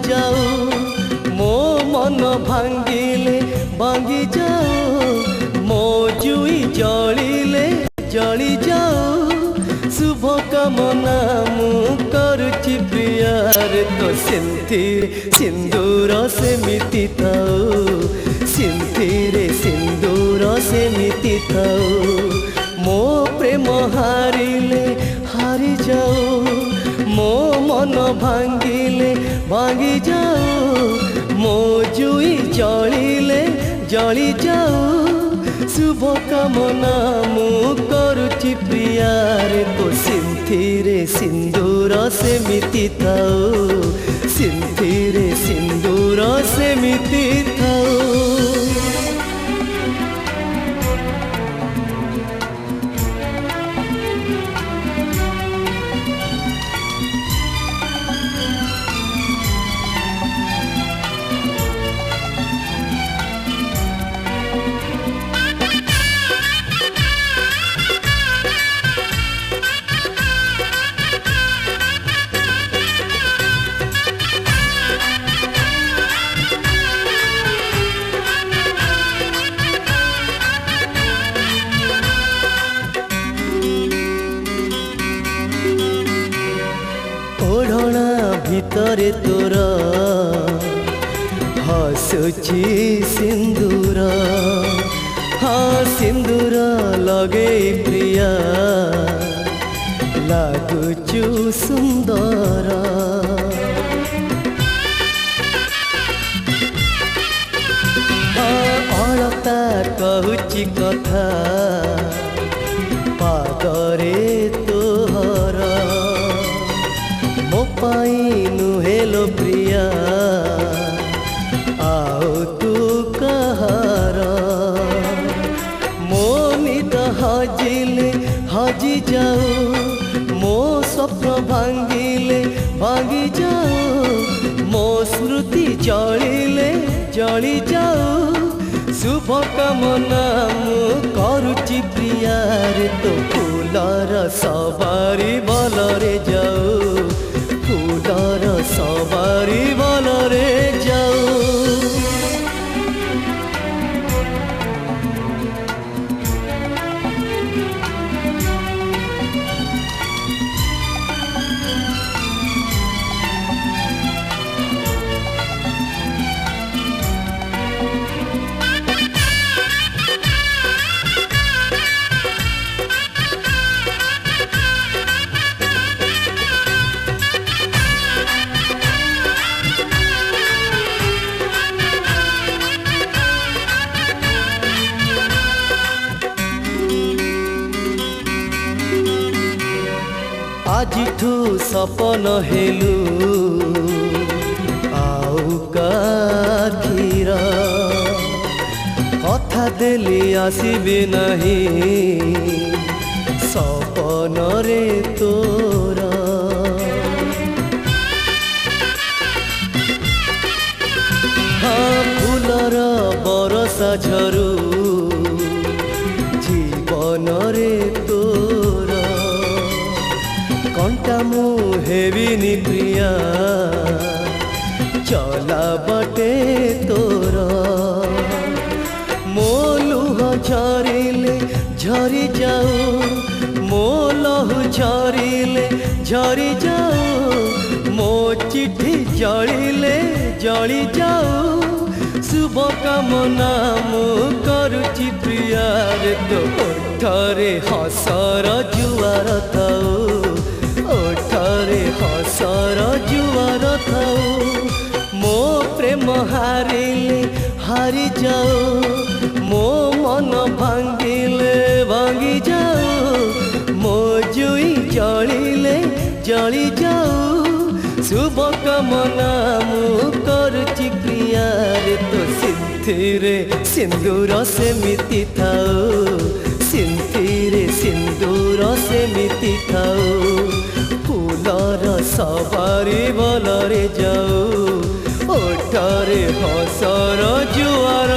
जाओ मो मन भांगिले भांगी जाओ मो जुई जलिले जली जाओ शुभ कामना मु करुची प्रियार तो सिंदूर सेमिति थाओ सिंथिरे सिंदूर सेमिति थाओ मो प्रेम हारिले हारी जाओ मो मन भांगिले भांगी जाओ मो जुई जलिले जली जाओ शुभ कामना मु करुची प्रियार तो सिंथिरे सिंदूर सेमिति थाओ सिंथिरे सिंदूर सेमिति थाओ। ओढ़ना भितरे तोर हसुची सिंदूर हाँ सिंदूर लगे प्रिया लागुचु सुंदर हाँ अलता कहूची कथा पादरे तोहर मो पाई नुहेलो प्रिया आओ तू कहार मो निद हजिले हजी जाओ मो स्वप्न भांगिले भांगी जाओ मो स्मृति जलिले जली जाओ शुभ कामना मु करुची प्रियार तो फूलर सवारी भलरे जाओ फूलर सवारी भलरे जाओ। आजिठू सपन हेलु आउ काखीर कथा देली आसीबे नहीं सपन रे तोर हाँ फूलर बरसा झरू जीवन रे तोर कंटा मु हेबिनी प्रिया चला बटे तोर मो लुह झरिले झरी जाओ मो लहु झरिले झरी जाओ मो चिट्ठी जलिले जली जाओ शुभ कामना मु करुची प्रियार तो ओठरे हसर जुआर थाओ ओठरे हसर जुआर थाओ मो प्रेम हारिले हारी जाओ मो मन भांगिले भांगी जाओ मो जुई जलिले जली जाओ शुभ कामना मु करुची प्रियार तो सिंथिरे सिंदूर सेमिति थाओ सिंथिरे सिंदूर सेमिति थाओ फूलर सवारी भलरे जाओ ओठरे हसर जुआर